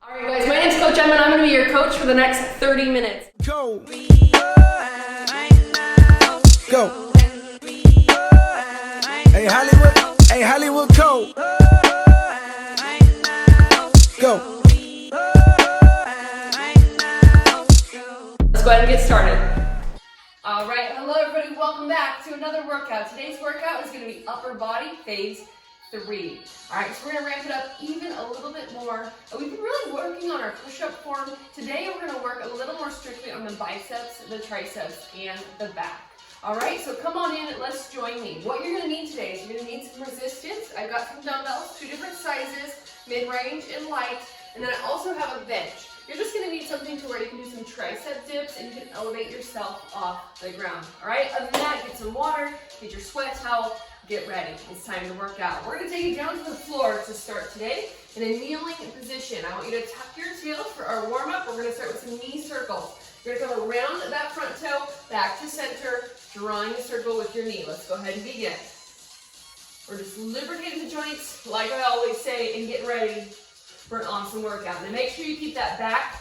All right, guys, my name's Coach Emma, and I'm going to be your coach for the next 30 minutes. Go. Go. Hey Hollywood. Hey Hollywood. Go. Go. Let's go ahead and get started. All right, hello everybody, welcome back to another workout. Today's workout is going to be upper body phase 3. All right, so we're going to ramp it up even a little bit more. We've been really working on our push-up form. Today we're going to work a little more strictly on the biceps, the triceps, and the back. All right, so come on in and let's join me. What you're going to need today is you're going to need some resistance. I've got some dumbbells, 2 different sizes, mid-range and light, and then I also have a bench. You're just going to need something to where you can do some tricep dips and you can elevate yourself off the ground. All right, other than that, get some water, get your sweat towel, get ready. It's time to work out. We're going to take you down to the floor to start today in a kneeling position. I want you to tuck your heels for our warm-up. We're going to start with some knee circles. You're going to come around that front toe, back to center, drawing a circle with your knee. Let's go ahead and begin. We're just lubricating the joints, like I always say, and get ready for an awesome workout. Now make sure you keep that back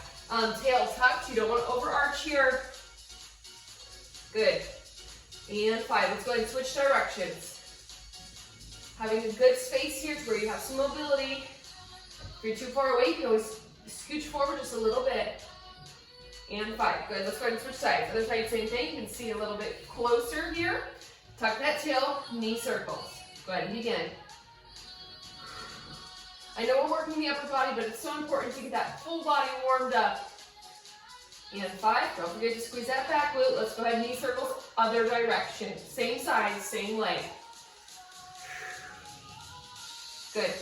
tail tucked. You don't want to overarch here. Good. And 5. Let's go ahead and switch directions. Having a good space here to where you have some mobility. If you're too far away, you can always scooch forward just a little bit. And 5. Good. Let's go ahead and switch sides. Other side, same thing. You can see a little bit closer here. Tuck that tail, knee circles. Go ahead and begin. I know we're working the upper body, but it's so important to get that full body warmed up. And 5. Don't forget to squeeze that back glute. Let's go ahead and knee circles, other direction. Same side, same leg. Good.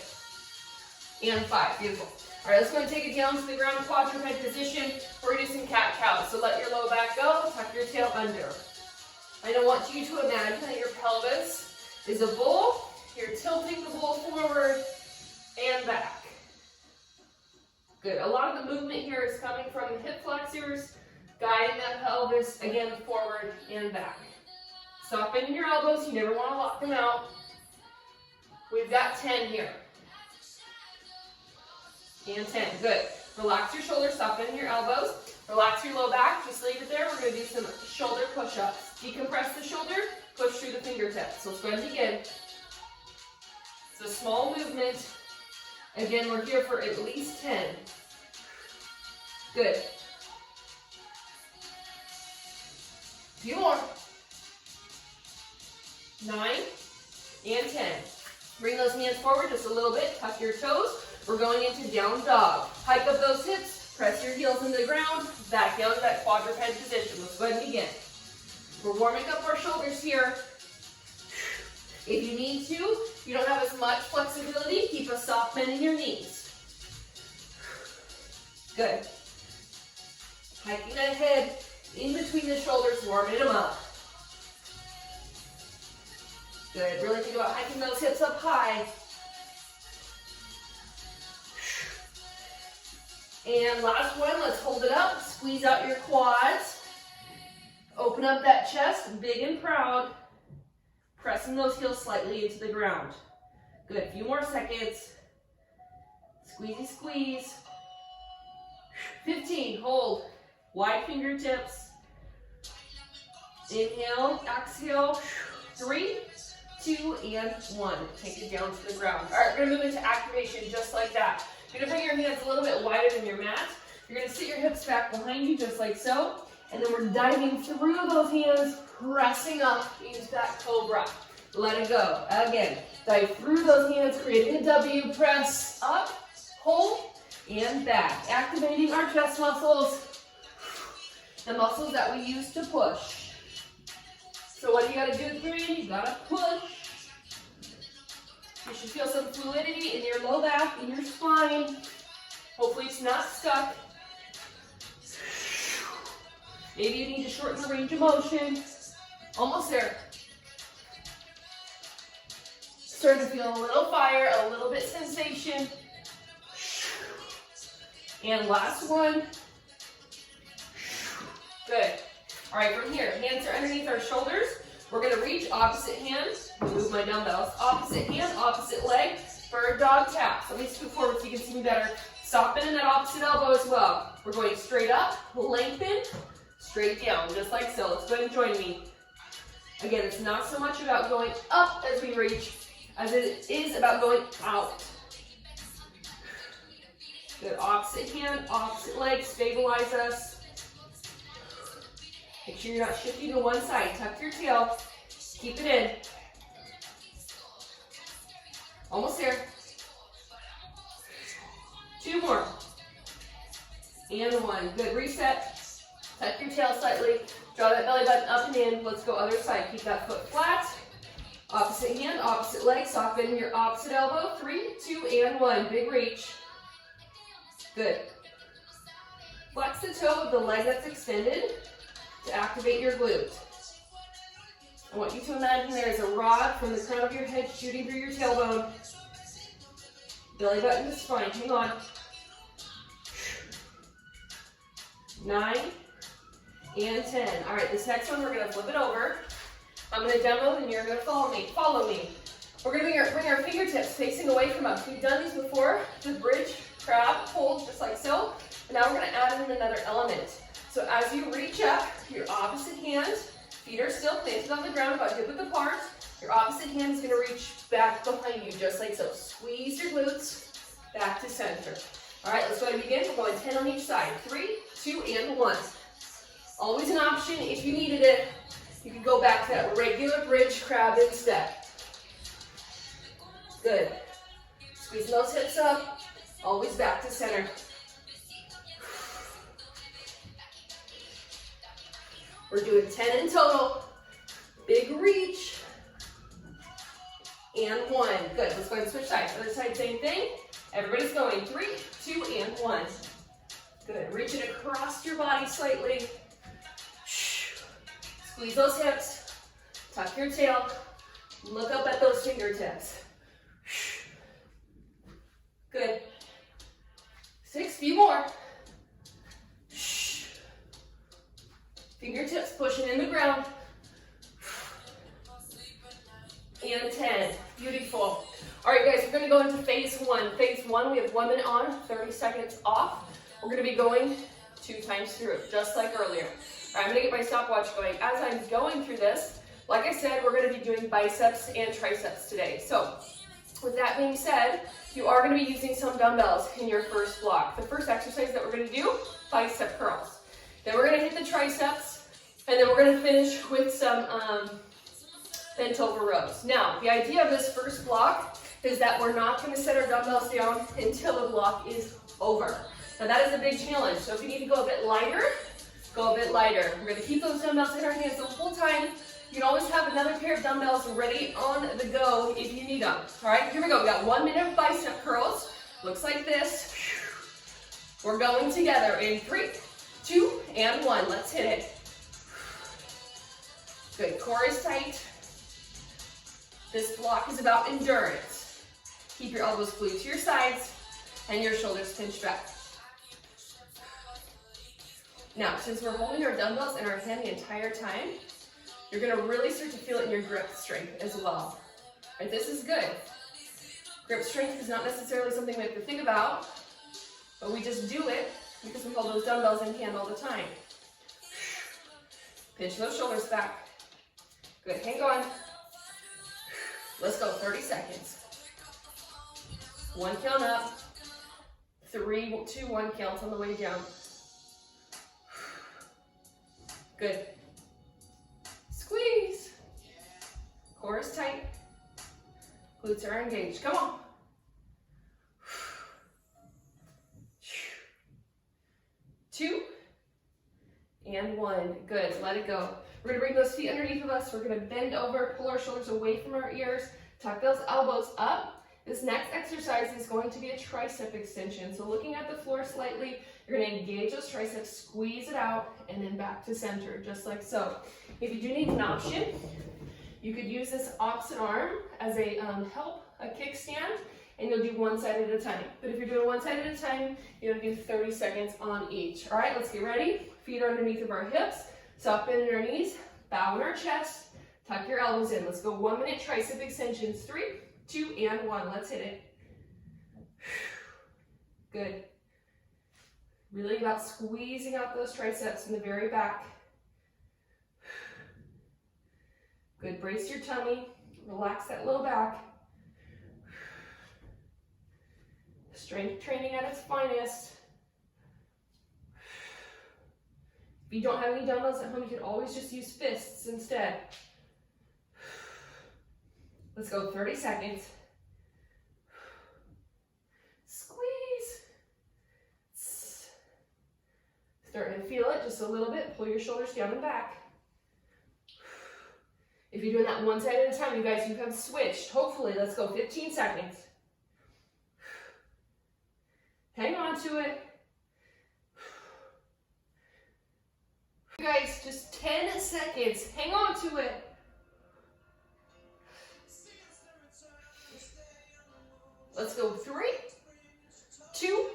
And 5. Beautiful. All right, let's go and take it down to the ground quadruped position. We're going to do some cat-cow. So let your low back go. Tuck your tail under. I don't want you to imagine that your pelvis is a bull. You're tilting the bull forward and back. Good. A lot of the movement here is coming from the hip flexors, guiding that pelvis, again, forward and back. Stop bending your elbows. You never want to lock them out. We've got 10 here. And 10. Good. Relax your shoulders. Stop bending your elbows. Relax your low back. Just leave it there. We're going to do some shoulder push-ups. Decompress the shoulder. Push through the fingertips. So let's go ahead and begin. It's a small movement. Again, we're here for at least 10. Good. A few more. 9 and 10. Bring those hands forward just a little bit. Tuck your toes. We're going into down dog. Hike up those hips. Press your heels into the ground. Back down to that quadruped position. Let's go ahead and begin. We're warming up our shoulders here. If you need to, you don't have as much flexibility, keep a soft bend in your knees. Good. Hiking that head in between the shoulders, warming them up. Good. Really think about hiking those hips up high. And last one, let's hold it up. Squeeze out your quads. Open up that chest, big and proud. Pressing those heels slightly into the ground. Good. A few more seconds. Squeezy, squeeze. 15. Hold. Wide fingertips. Inhale, exhale. 3, 2, and 1. Take it down to the ground. All right, we're going to move into activation just like that. You're going to bring your hands a little bit wider than your mat. You're going to sit your hips back behind you just like so. And then we're diving through those hands, pressing up into that cobra. Let it go. Again, dive through those hands, creating a W, press up, hold, and back. Activating our chest muscles, the muscles that we use to push. So what do you got to do at 3? You got to push. You should feel some fluidity in your low back, in your spine. Hopefully it's not stuck. Maybe you need to shorten the range of motion. Almost there. Starting to feel a little fire, a little bit sensation. And last one. Good. All right, from here, hands are underneath our shoulders. We're going to reach opposite hands. Move my dumbbells. Opposite hand, opposite leg. Bird dog tap. So let me scoot forward so you can see me better. Stop bending that opposite elbow as well. We're going straight up, lengthen, straight down, just like so. Let's go ahead and join me. Again, it's not so much about going up as we reach, as it is about going out. Good, opposite hand, opposite leg, stabilize us. Make sure you're not shifting to one side. Tuck your tail, keep it in. Almost there. 2 more. And 1. Good, reset. Tuck your tail slightly. Draw that belly button up and in. Let's go other side. Keep that foot flat. Opposite hand, opposite leg. Soft bend your opposite elbow. 3, 2, and 1. Big reach. Good. Flex the toe of the leg that's extended to activate your glute. I want you to imagine there is a rod from the crown of your head shooting through your tailbone. Belly button to spine. Hang on. 9 and 10. All right, this next one we're going to flip it over. I'm going to demo and you're going to follow me. Follow me. We're going to bring our fingertips facing away from us. We've done these before. The bridge, crab, hold, just like so. And now we're going to add in another element. So as you reach up, your opposite hand, feet are still planted on the ground, about hip width apart. Your opposite hand is going to reach back behind you, just like so. Squeeze your glutes back to center. All right, let's go ahead and begin. We're going 10 on each side. 3, 2, and 1. Always an option if you needed it. You can go back to that regular bridge crab instead. Good. Squeeze those hips up. Always back to center. We're doing 10 in total. Big reach. And 1. Good. Let's go ahead and switch sides. Other side, same thing. Everybody's going 3, 2, and 1. Good. Reach it across your body slightly. Squeeze those hips. Tuck your tail. Look up at those fingertips. Good. 6, few more. Fingertips pushing in the ground. And 10. Beautiful. All right, guys, we're going to go into phase 1. Phase 1, we have 1 minute on, 30 seconds off. We're going to be going 2 times through, just like earlier. All right, I'm going to get my stopwatch going. As I'm going through this, like I said, we're going to be doing biceps and triceps today. So, with that being said, you are going to be using some dumbbells in your first block. The first exercise that we're going to do, bicep curls. Then we're going to hit the triceps, and then we're going to finish with some bent over rows. Now, the idea of this first block is that we're not going to set our dumbbells down until the block is over. Now, that is a big challenge. So if you need to go a bit lighter, go a bit lighter. We're going to keep those dumbbells in our hands the whole time. You can always have another pair of dumbbells ready on the go if you need them. All right, here we go. We got 1 minute of bicep curls. Looks like this. We're going together in 3, 2, and 1. Let's hit it. Good. Core is tight. This block is about endurance. Keep your elbows glued to your sides and your shoulders pinched back. Now, since we're holding our dumbbells in our hand the entire time, you're going to really start to feel it in your grip strength as well. Right, this is good. Grip strength is not necessarily something we have to think about, but we just do it because we hold those dumbbells in hand all the time. Pinch those shoulders back. Good, hang on. Let's go, 30 seconds. 1 count up. 3, 2, 1 count on the way down. Good. Squeeze. Core is tight. Glutes are engaged. Come on. 2 and 1. Good. Let it go. We're going to bring those feet underneath of us. We're going to bend over, pull our shoulders away from our ears, tuck those elbows up. This next exercise is going to be a tricep extension. So looking at the floor slightly, you're going to engage those triceps, squeeze it out, and then back to center, just like so. If you do need an option, you could use this opposite arm as a kickstand, and you'll do 1 side at a time. But if you're doing 1 side at a time, you'll do 30 seconds on each. All right, let's get ready. Feet are underneath of our hips, soft bend in our knees, bow in our chest, tuck your elbows in. Let's go 1 minute tricep extensions. 3, 2, and 1. Let's hit it. Good. Really about squeezing out those triceps in the very back. Good, brace your tummy, relax that low back. Strength training at its finest. If you don't have any dumbbells at home, you can always just use fists instead. Let's go 30 seconds. Squeeze. Starting to feel it just a little bit. Pull your shoulders down and back. If you're doing that one side at a time, you guys, you have switched. Hopefully, let's go 15 seconds. Hang on to it. You guys, just 10 seconds. Hang on to it. Let's go 3, 2,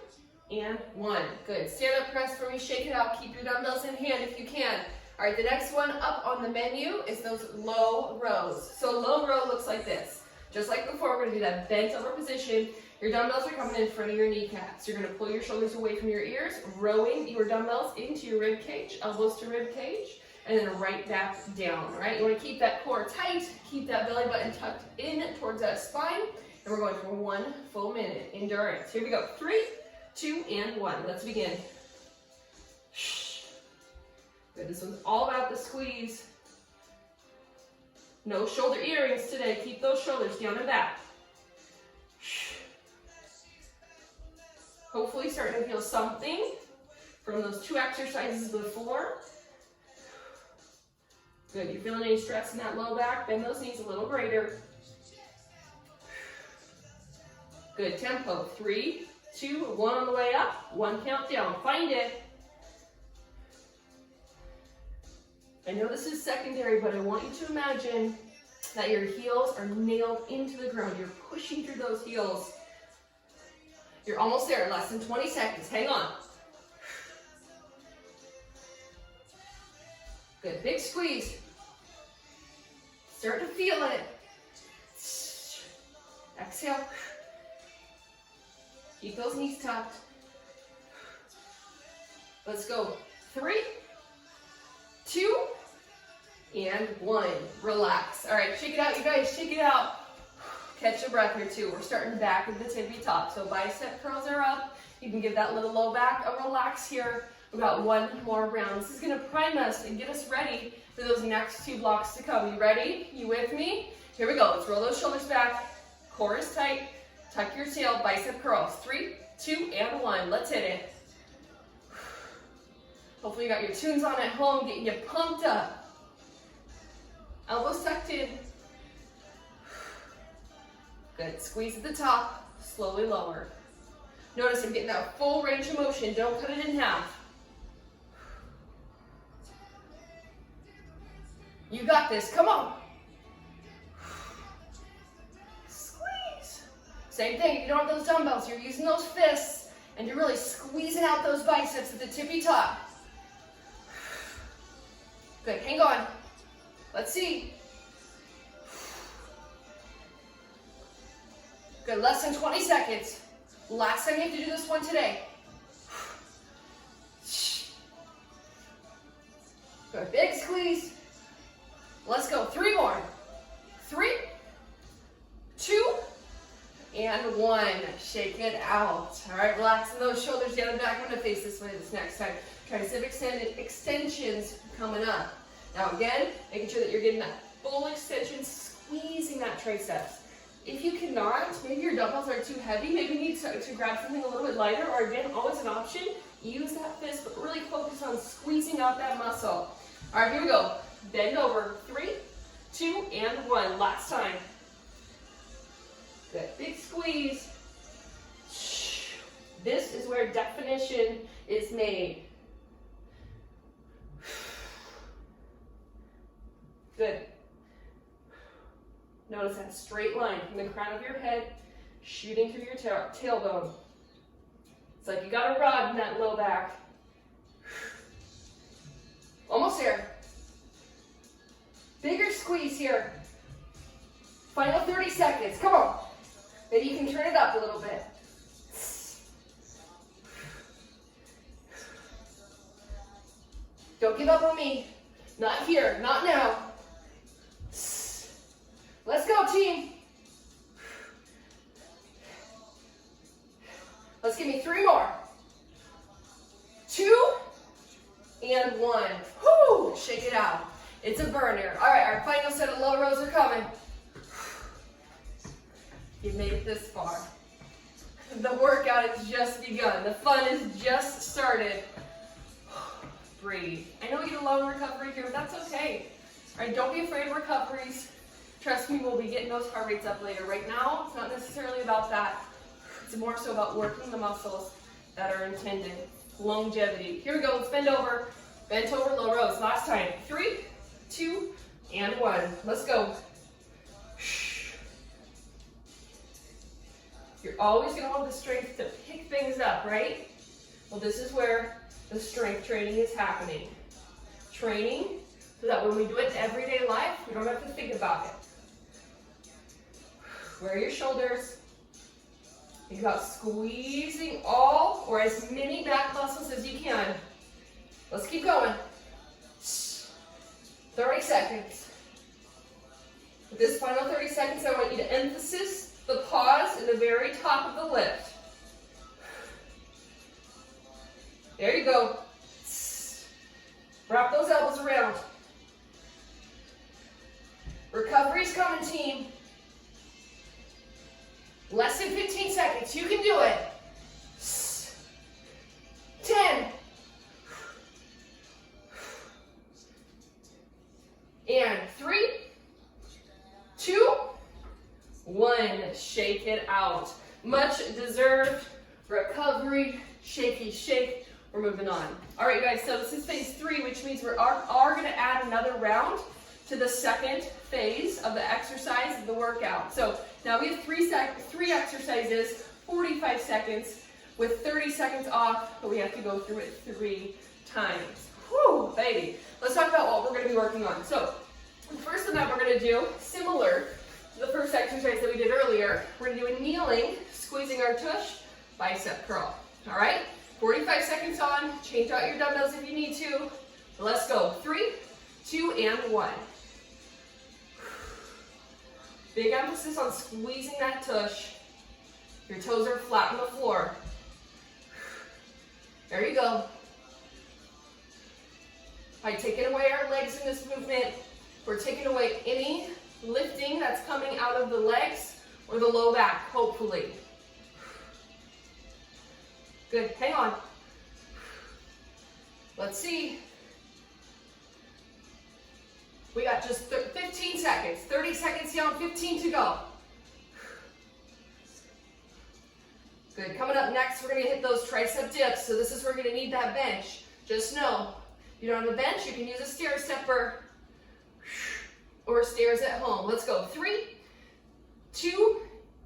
and 1. Good. Stand up press for me. Shake it out. Keep your dumbbells in hand if you can. All right, the next one up on the menu is those low rows. So low row looks like this. Just like before, we're going to do that bent over position. Your dumbbells are coming in front of your kneecaps. You're going to pull your shoulders away from your ears, rowing your dumbbells into your rib cage, elbows to rib cage, and then right back down, all right? You want to keep that core tight, keep that belly button tucked in towards that spine, and we're going for 1 full minute. Endurance. Here we go. 3, 2, and 1. Let's begin. Good. This one's all about the squeeze. No shoulder earrings today. Keep those shoulders down and back. Hopefully starting to feel something from those 2 exercises before. Good. You feeling any stress in that low back? Bend those knees a little greater. Good. Tempo. 3, 2, 1 on the way up. 1 countdown. Find it. I know this is secondary, but I want you to imagine that your heels are nailed into the ground. You're pushing through those heels. You're almost there, less than 20 seconds. Hang on. Good, big squeeze. Start to feel it. Exhale. Keep those knees tucked. Let's go. 3, 2, and 1. Relax. All right, shake it out, you guys. Shake it out. Catch a breath or two. We're starting back at the tippy top. So bicep curls are up. You can give that little low back a relax here. We've got 1 more round. This is going to prime us and get us ready for those next 2 blocks to come. You ready? You with me? Here we go. Let's roll those shoulders back. Core is tight. Tuck your tail. Bicep curls. 3, 2, and 1. Let's hit it. Hopefully you got your tunes on at home, getting you pumped up. Elbows tucked in. Good. Squeeze at the top. Slowly lower. Notice I'm getting that full range of motion. Don't cut it in half. You got this. Come on. Squeeze. Same thing. You don't have those dumbbells. You're using those fists, and you're really squeezing out those biceps at the tippy top. Good. Hang on. Let's see. Good. Less than 20 seconds. Last time you have to do this one today. Good. Big squeeze. Let's go. 3 more. 3, 2, and 1. Shake it out. All right. Relaxing those shoulders down and back. I'm going to face this way this next time. Tricep extensions coming up. Now again, making sure that you're getting that full extension, squeezing that triceps. If you cannot, maybe your dumbbells are too heavy, maybe you need to grab something a little bit lighter, or again, always an option, use that fist, but really focus on squeezing out that muscle. All right, here we go. Bend over. 3, 2, and 1. Last time. Good. Big squeeze. This is where definition is made. Good. Notice that straight line from the crown of your head shooting through your tailbone. It's like you got a rod in that low back. Almost there. Bigger squeeze here. Final 30 seconds. Come on. Maybe you can turn it up a little bit. Don't give up on me. Not here, not now. Let's go, team. Let's give me 3 more. 2 and 1. Whoo, shake it out. It's a burner. All right, our final set of low rows are coming. You've made it this far. The workout has just begun. The fun has just started. Breathe. I know we get a long recovery here, but that's okay. All right, don't be afraid of recoveries. Trust me, we'll be getting those heart rates up later. Right now, it's not necessarily about that. It's more so about working the muscles that are intended. Longevity. Here we go. Let's bend over. Bent over, low rows. Last time. 3, 2, and 1. Let's go. You're always going to have the strength to pick things up, right? Well, this is where the strength training is happening. Training so that when we do it in everyday life, we don't have to think about it. Square your shoulders. Think about squeezing all or as many back muscles as you can. Let's keep going. 30 seconds. With this final 30 seconds, I want you to emphasize the pause in the very top of the lift. There you go. Wrap those elbows around. Recovery's coming, team. Less than 15 seconds. You can do it. 10. And 3, 2, 1. Shake it out. Much deserved recovery. Shaky shake. We're moving on. All right, guys, so this is phase 3, which means we are going to add another round to the second phase of the exercise of the workout. So now we have 3 exercises, 45 seconds with 30 seconds off, but we have to go through it 3 times. Whew, baby. Let's talk about what we're going to be working on. So the first thing that we're going to do, similar to the first exercise that we did earlier, we're going to do a kneeling, squeezing our tush, bicep curl. All right? 45 seconds on. Change out your dumbbells if you need to. Let's go. 3, 2, and 1. Big emphasis on squeezing that tush. Your toes are flat on the floor. There you go. By taking away our legs in this movement, we're taking away any lifting that's coming out of the legs or the low back, hopefully. Good, hang on. Let's see. We got just 15 seconds. 30 seconds down, 15 to go. Good, coming up next, we're gonna hit those tricep dips. So this is where we're gonna need that bench. Just know, you don't have a bench, you can use a stair stepper or stairs at home. Let's go, 3, 2,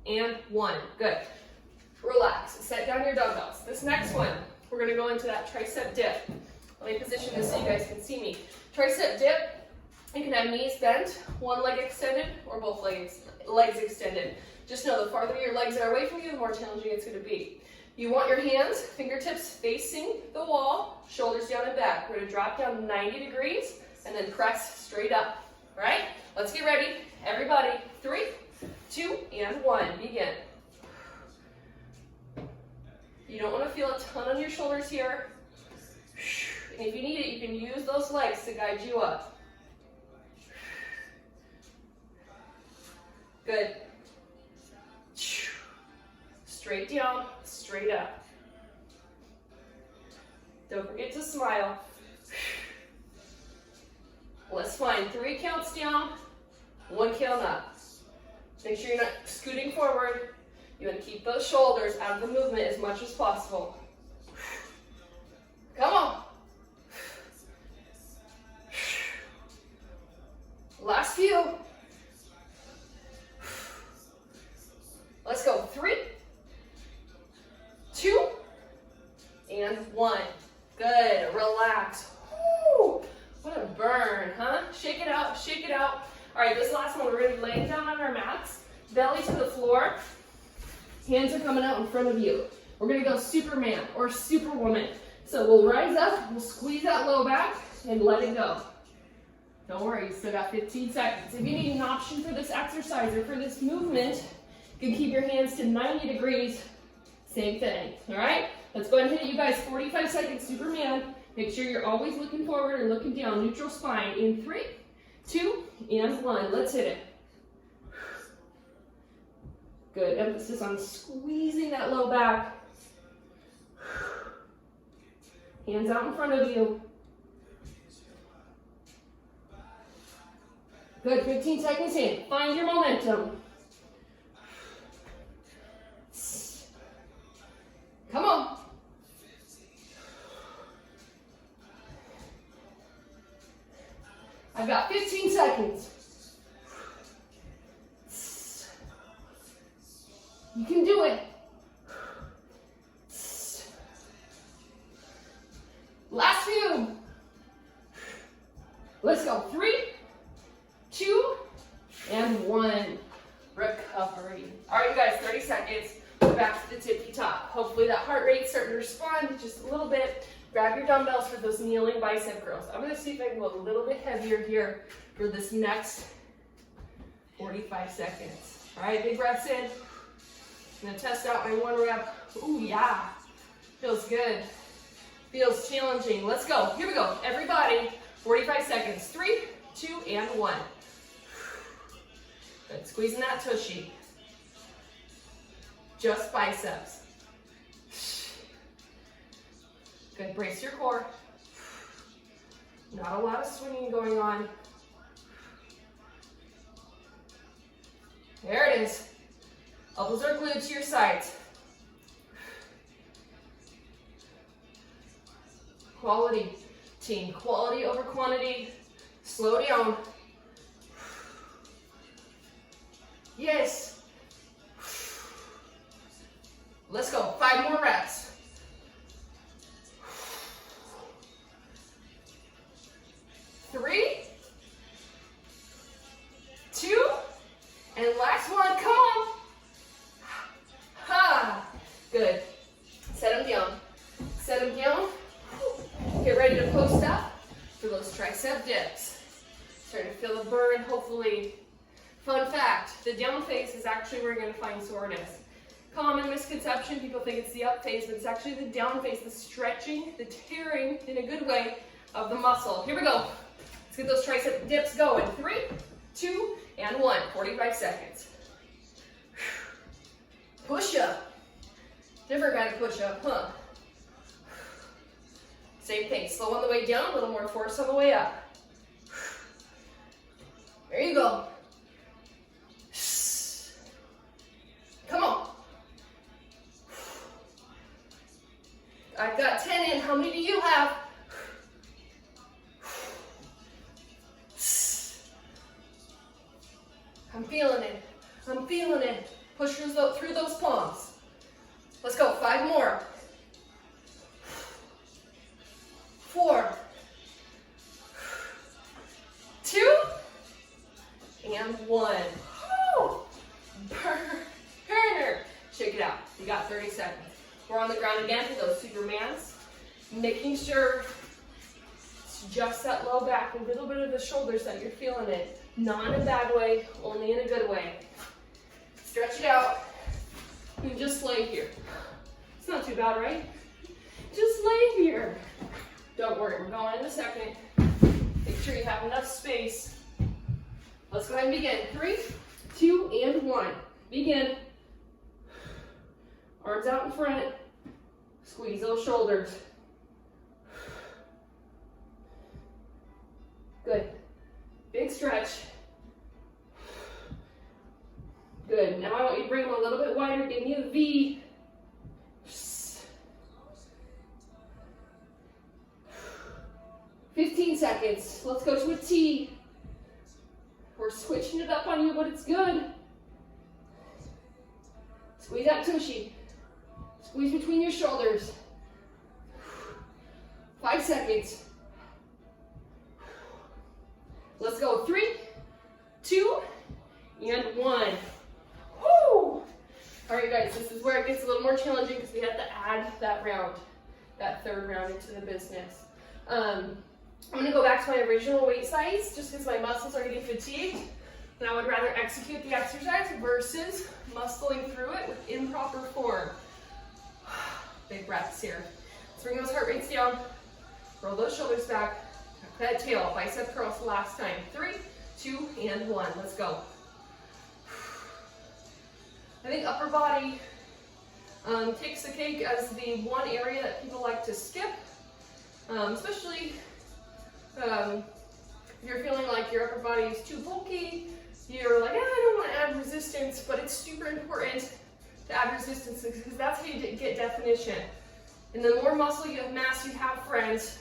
and 1. Good. Relax, set down your dumbbells. This next one, we're gonna go into that tricep dip. Let me position this so you guys can see me. Tricep dip, you can have knees bent, one leg extended, or both legs extended. Just know the farther your legs are away from you, the more challenging it's gonna be. You want your hands, fingertips facing the wall, shoulders down and back. We're gonna drop down 90 degrees and then press straight up, all right? Let's get ready. Everybody, 3, 2, and 1, begin. You don't want to feel a ton on your shoulders here. And if you need it, you can use those legs to guide you up. Good. Straight down, straight up. Don't forget to smile. Let's find 3 counts down, 1 count up. Make sure you're not scooting forward. You want to keep those shoulders out of the movement as much as possible. Come on. Last few. Let's go. 3, 2, and 1. Good. Relax. Woo. What a burn, huh? Shake it out. Shake it out. All right, this last one, we're going to be laying down on our mats, belly to the floor. Hands are coming out in front of you. We're going to go Superman or Superwoman. So we'll rise up, we'll squeeze that low back, and let it go. Don't worry, you still got 15 seconds. If you need an option for this exercise or for this movement, you can keep your hands to 90 degrees. Same thing, all right? Let's go ahead and hit it, you guys. 45 seconds, Superman. Make sure you're always looking forward and looking down. Neutral spine in 3, 2, and 1. Let's hit it. Good, emphasis on squeezing that low back. Hands out in front of you. Good, 15 seconds in. Find your momentum. Come on. I've got 15 seconds. You can do it. Last few. Let's go. 3, 2, and 1. Recovery. All right, you guys, 30 seconds. We're back to the tippy top. Hopefully that heart rate's starting to respond just a little bit. Grab your dumbbells for those kneeling bicep curls. I'm going to see if I can go a little bit heavier here for this next 45 seconds. All right, big breaths in. I'm going to test out my 1 rep. Ooh, yeah. Feels good. Feels challenging. Let's go. Here we go. Everybody, 45 seconds. 3, 2, and 1. Good. Squeezing that tushy. Just biceps. Good. Brace your core. Not a lot of swinging going on. There it is. Elbows are glued to your sides. Quality, team. Quality over quantity. Slow down. Yes. Let's go. 5 more reps. 3, 2, and last one. Come on. Ha. Good. Set them down. Set them down. Get ready to post up for those tricep dips. Starting to feel the burn, hopefully. Fun fact, the down phase is actually where you're going to find soreness. Common misconception, people think it's the up phase, but it's actually the down phase, the stretching, the tearing in a good way of the muscle. Here we go. Let's get those tricep dips going. 3, 2, and 1. 45 seconds. Push up. Different kind of push up, huh? Same thing. Slow on the way down, a little more force on the way up. There you go. Come on. I've got 10 in. How many do you have? I'm feeling it. I'm feeling it. Push through those palms. Let's go. 5 more. 4, 2, and 1. Woo! Burner. Shake it out. You got 30 seconds. We're on the ground again for those Supermans. Making sure it's just that low back, a little bit of the shoulders that you're feeling it. Not in a bad way, only in a good way. Stretch it out. And just lay here. It's not too bad, right? Just lay here. Don't worry, we're going in a second. Make sure you have enough space. Let's go ahead and begin. 3, 2, and 1. Begin. Arms out in front. Squeeze those shoulders. Good. Big stretch. Good. Now I want you to bring them a little bit wider. Give me a V. 15 seconds. Let's go to a T. We're switching it up on you, but it's good. Squeeze that tushy. Squeeze between your shoulders. 5 seconds. Let's go. 3, 2, and 1. Woo! All right, guys, this is where it gets a little more challenging because we have to add that round, that third round into the business. I'm gonna go back to my original weight size just because my muscles are getting fatigued. And I would rather execute the exercise versus muscling through it with improper form. Big breaths here. Let's bring those heart rates down. Roll those shoulders back. That tail, bicep curls last time. 3, 2, and 1. Let's go. I think upper body takes the cake as the one area that people like to skip, especially if you're feeling like your upper body is too bulky. You're like, I don't want to add resistance, but it's super important to add resistance because that's how you get definition. And the more muscle mass you have, friends,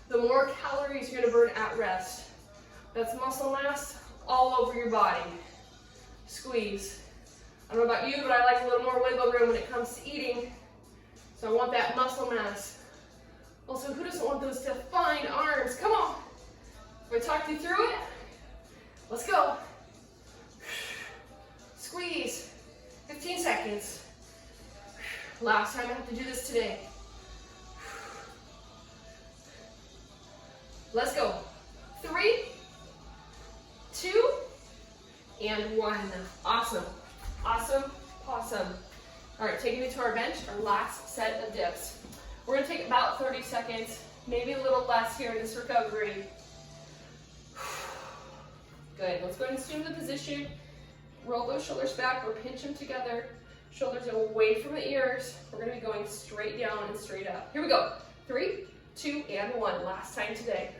the more calories you're going to burn at rest. That's muscle mass all over your body. Squeeze. I don't know about you, but I like a little more wiggle room when it comes to eating. So I want that muscle mass. Also, who doesn't want those defined arms? Come on. If I talk you through it, let's go. Squeeze. 15 seconds. Last time I have to do this today. Let's go. 3, 2, and 1. Awesome. Awesome. Awesome. All right, taking it to our bench, our last set of dips. We're going to take about 30 seconds, maybe a little less here in this recovery. Good. Let's go ahead and assume the position. Roll those shoulders back or pinch them together. Shoulders away from the ears. We're going to be going straight down and straight up. Here we go. 3, 2, and 1. Last time today.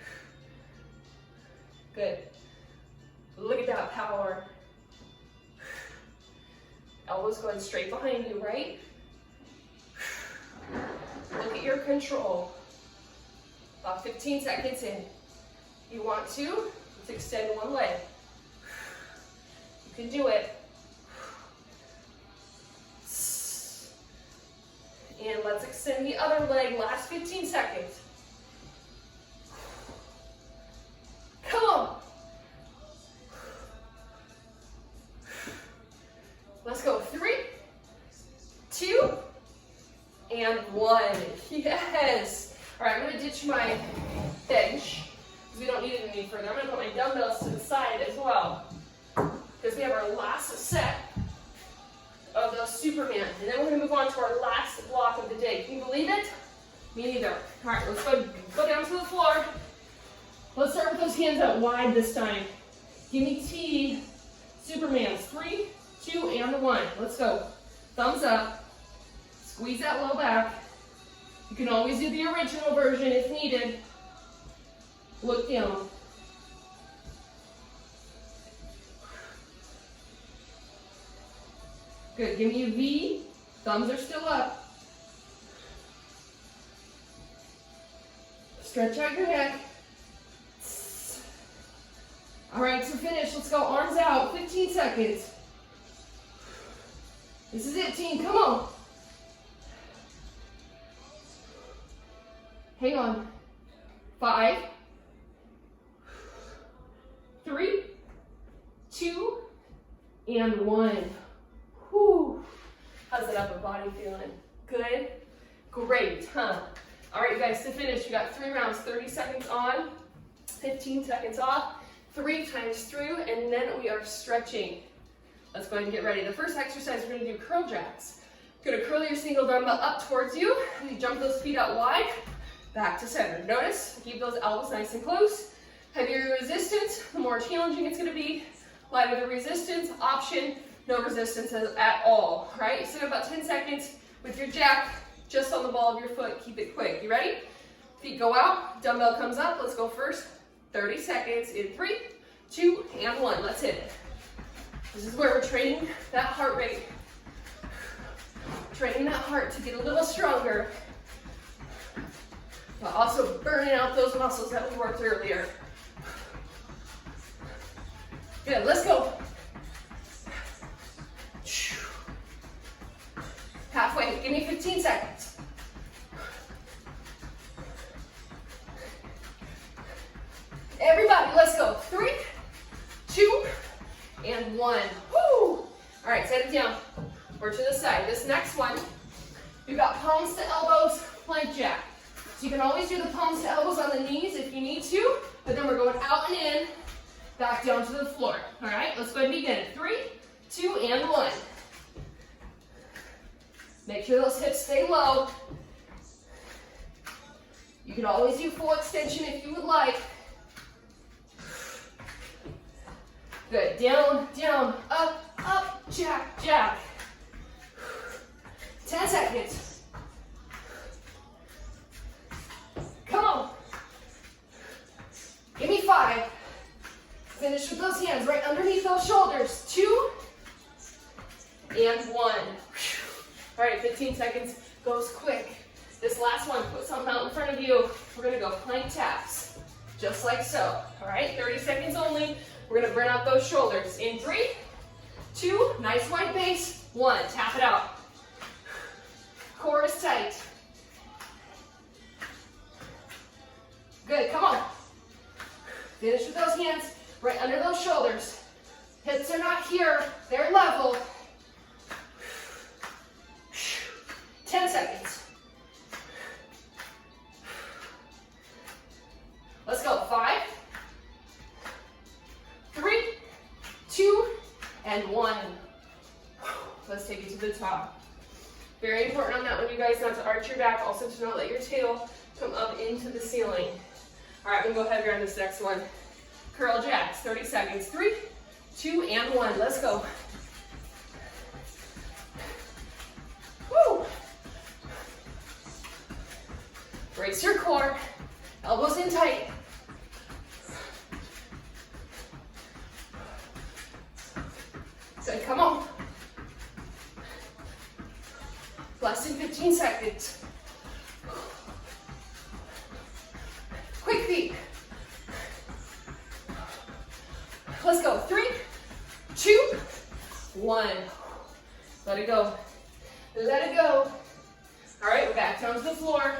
Good. Look at that power. Elbows going straight behind you, right? Look at your control. About 15 seconds in. You want to, let's extend one leg. You can do it. And let's extend the other leg, last 15 seconds. Come on. Let's go. 3, 2, and 1. Yes. All right, I'm going to ditch my bench because we don't need it any further. I'm going to put my dumbbells to the side as well because we have our last set of those Superman. And then we're going to move on to our last block of the day. Can you believe it? Me neither. All right, let's go down to the floor. Let's start with those hands out wide this time. Give me T, Supermans. 3, 2, and 1. Let's go. Thumbs up. Squeeze that low back. You can always do the original version if needed. Look down. Good. Give me a V. Thumbs are still up. Stretch out your neck. All right, to finish, let's go arms out. 15 seconds. This is it, team. Come on. Hang on. 5, 3, 2, and 1. Whew. How's that upper body feeling? Good? Great, huh? All right, you guys, to finish, you got 3 rounds, 30 seconds on, 15 seconds off, 3 times through, and then we are stretching. Let's go ahead and get ready. The first exercise, we're going to do curl jacks. You're going to curl your single dumbbell up towards you. You jump those feet out wide, back to center. Notice, keep those elbows nice and close. Heavier resistance, the more challenging it's going to be. Lighter the resistance, option, no resistance at all, right? So about 10 seconds with your jack just on the ball of your foot. Keep it quick. You ready? Feet go out, dumbbell comes up. Let's go first. 30 seconds in 3, 2, and 1. Let's hit it. This is where we're training that heart rate. Training that heart to get a little stronger, but also burning out those muscles that we worked earlier. Good, let's go. Halfway, give me 15 seconds. Everybody, let's go. 3, 2, and 1. Woo! All right, set it down. Or to the side. This next one, you've got palms to elbows, plank jack. So you can always do the palms to elbows on the knees if you need to, but then we're going out and in, back down to the floor. All right, let's go ahead and begin. 3, 2, and 1. Make sure those hips stay low. You can always do full extension if you would like. Good, down, down, up, up, jack, jack. 10 seconds. Come on. Give me 5. Finish with those hands right underneath those shoulders. 2 and 1. All right, 15 seconds goes quick. This last one, put something out in front of you. We're gonna go plank taps, just like so. All right, 30 seconds only. We're gonna burn out those shoulders. In 3, 2, nice wide base. 1, tap it out. Core is tight. Good, come on. Finish with those hands right under those shoulders. Hips are not here, they're level. 10 seconds. Let's go. 5, 3, 2, and 1. Let's take it to the top. Very important on that one, you guys, not to arch your back, also to not let your tail come up into the ceiling. All right, I'm gonna go heavier on this next one. Curl jacks, 30 seconds. 3, 2, and 1. Let's go. Woo! Brace your core, elbows in tight. Good, come on. Less than 15 seconds. Quick feet. Let's go. 3, 2, 1. Let it go. Let it go. All right, we're back down to the floor.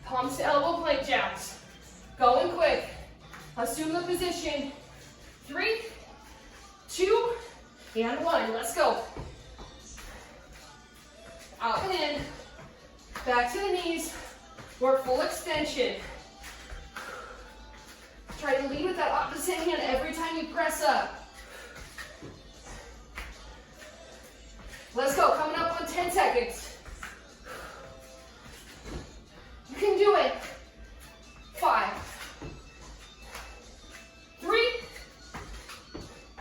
Palms to elbow plank jacks. Going quick. Assume the position. 3, 2, and 1. Let's go. Out and in. Back to the knees. Work full extension. Try to lead with that opposite hand every time you press up. Let's go. Coming up on 10 seconds. You can do it. 5, 3,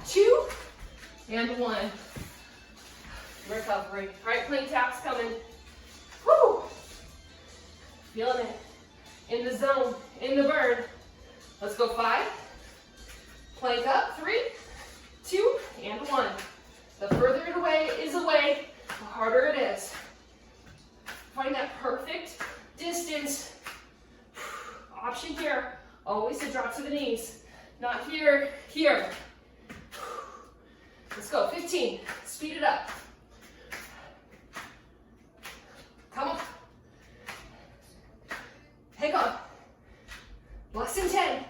2, and 1. Recovery. All right, plank taps coming. Woo! Feeling it. In the zone, in the burn. Let's go. 5. Plank up. 3, 2, and 1. The further it away is away, the harder it is. Find that perfect distance. Option here, always to drop to the knees. Not here, here. Let's go. 15. Speed it up. Come on. Hang on. Less than 10.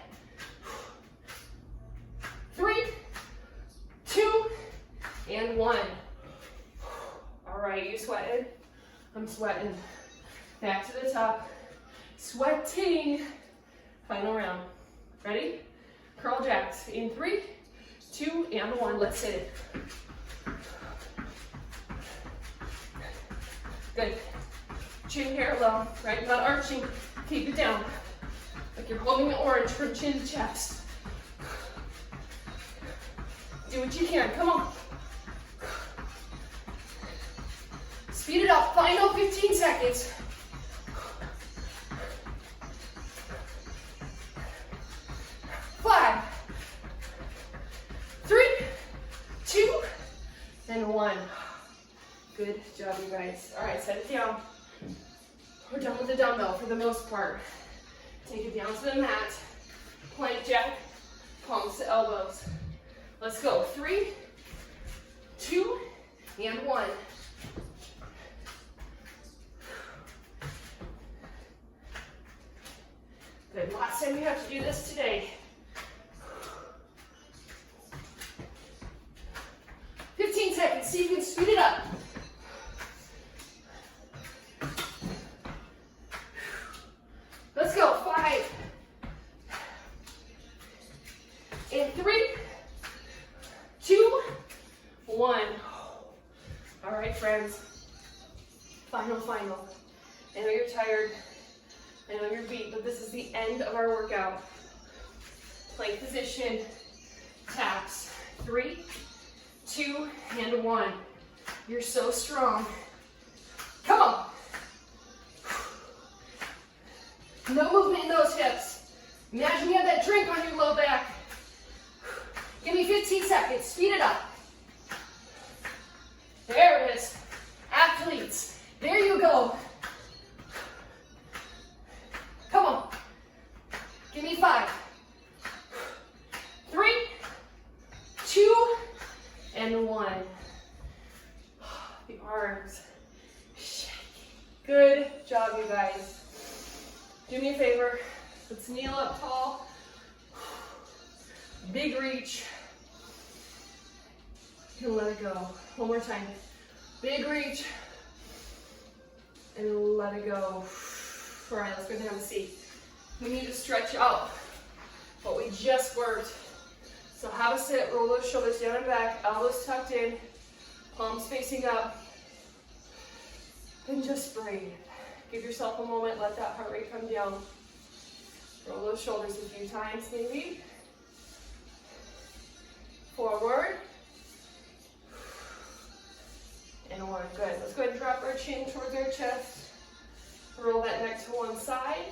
3, 2, and 1. All right, you sweating? I'm sweating. Back to the top. Sweating. Final round. Ready? Curl jacks in 3, 2, and 1. Let's hit it. Good. Chin parallel, right? Not arching. Keep it down. Like you're holding an orange from chin to chest. Do what you can. Come on. Speed it up. Final 15 seconds. 5, 3, 2, and 1. Good job, you guys. All right, set it down. We're done with the dumbbell for the most part. Take it down to the mat. Plank jack, palms to elbows. Let's go. 3, 2, and 1. Good. Last time you have to do this today. 15 seconds. See if you can speed it up. Final. I know you're tired. I know you're beat, but this is the end of our workout. Plank position, taps. 3, 2, and 1. You're so strong. Come on. No movement in those hips. Imagine you have that drink on your low back. Give me 15 seconds. Speed it up. There it is. Athletes. There you go. Come on. Give me 5, 3, 2, and 1. The arms shaking. Good job, you guys. Do me a favor. Let's kneel up tall. Big reach. And let it go. One more time. Big reach. And let it go. All right, let's go ahead and have a seat. We need to stretch out what we just worked. So have a sit, roll those shoulders down and back, elbows tucked in, palms facing up, and just breathe. Give yourself a moment, let that heart rate come down. Roll those shoulders a few times maybe. Forward. And 1, good. Let's go ahead and drop our chin towards our chest. Roll that neck to one side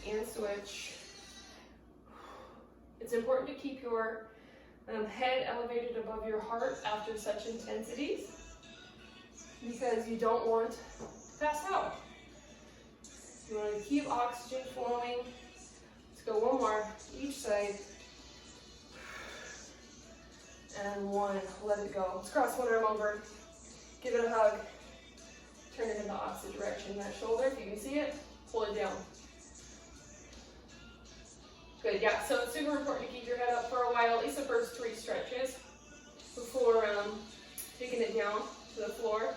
and switch. It's important to keep your head elevated above your heart after such intensities because you don't want to pass out. You want to keep oxygen flowing. Let's go one more, each side. And 1, let it go. Let's cross one arm over, give it a hug. Turn it in the opposite direction. That shoulder, if you can see it, pull it down. Good, yeah, so it's super important to keep your head up for a while, at least the first 3 stretches before taking it down to the floor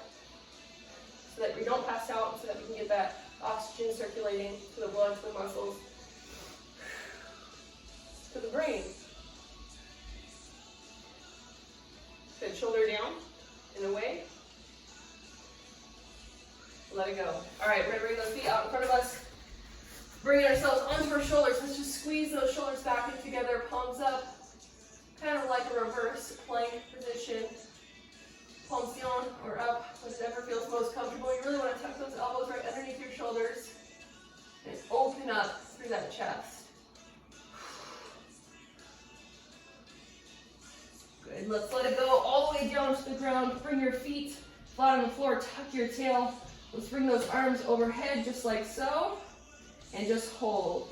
so that you don't pass out, so that we can get that oxygen circulating to the blood, to the muscles, to the brain. Good, shoulder down and away. Let it go. All right, we're gonna bring those feet out in front of us. Bringing ourselves onto our shoulders. Let's just squeeze those shoulders back in together, palms up, kind of like a reverse plank position. Palms down or up, whatever feels most comfortable. You really want to tuck those elbows right underneath your shoulders and open up through that chest. Good, let's let it go all the way down to the ground. Bring your feet flat on the floor, tuck your tail. Let's bring those arms overhead just like so, and just hold.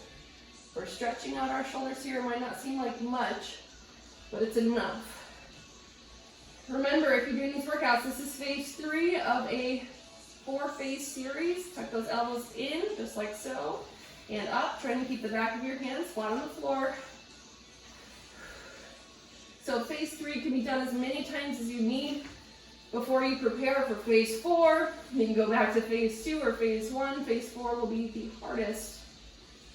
We're stretching out our shoulders here. It might not seem like much, but it's enough. Remember, if you're doing these workouts, this is phase 3 of a 4-phase series. Tuck those elbows in, just like so, and up, trying to keep the back of your hands flat on the floor. So phase 3 can be done as many times as you need before you prepare for phase 4. You can go back to phase 2 or phase 1. Phase 4 will be the hardest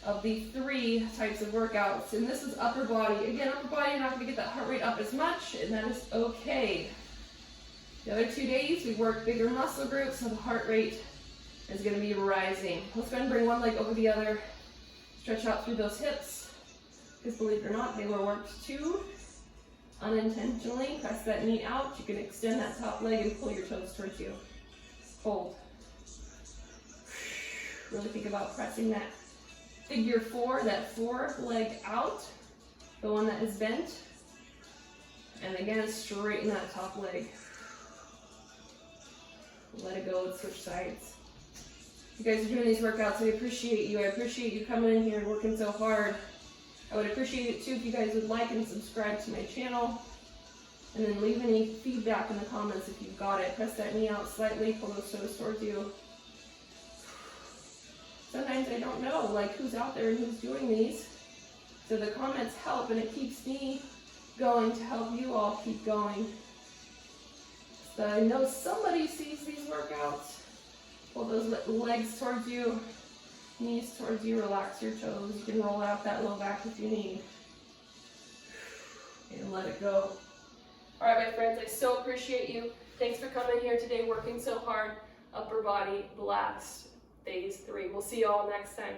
of the 3 types of workouts. And this is upper body. Again, upper body, you're not going to get that heart rate up as much, and that is okay. The other 2 days, we work bigger muscle groups, so the heart rate is going to be rising. Let's go ahead and bring one leg over the other. Stretch out through those hips, because believe it or not, they were worked too. Unintentionally, press that knee out. You can extend that top leg and pull your toes towards you. Hold. Really think about pressing that figure 4, that 4 leg out, the one that is bent. And again, straighten that top leg. Let it go, let's switch sides. You guys are doing these workouts, I appreciate you. I appreciate you coming in here and working so hard. I would appreciate it too if you guys would like and subscribe to my channel. And then leave any feedback in the comments if you've got it. Press that knee out slightly, pull those toes towards you. Sometimes I don't know like who's out there and who's doing these. So the comments help, and it keeps me going to help you all keep going. So I know somebody sees these workouts. Pull those legs towards you. Knees towards you, relax your toes. You can roll out that low back if you need. And let it go. All right, my friends, I so appreciate you. Thanks for coming here today, working so hard. upper body blast phase 3. We'll see you all next time.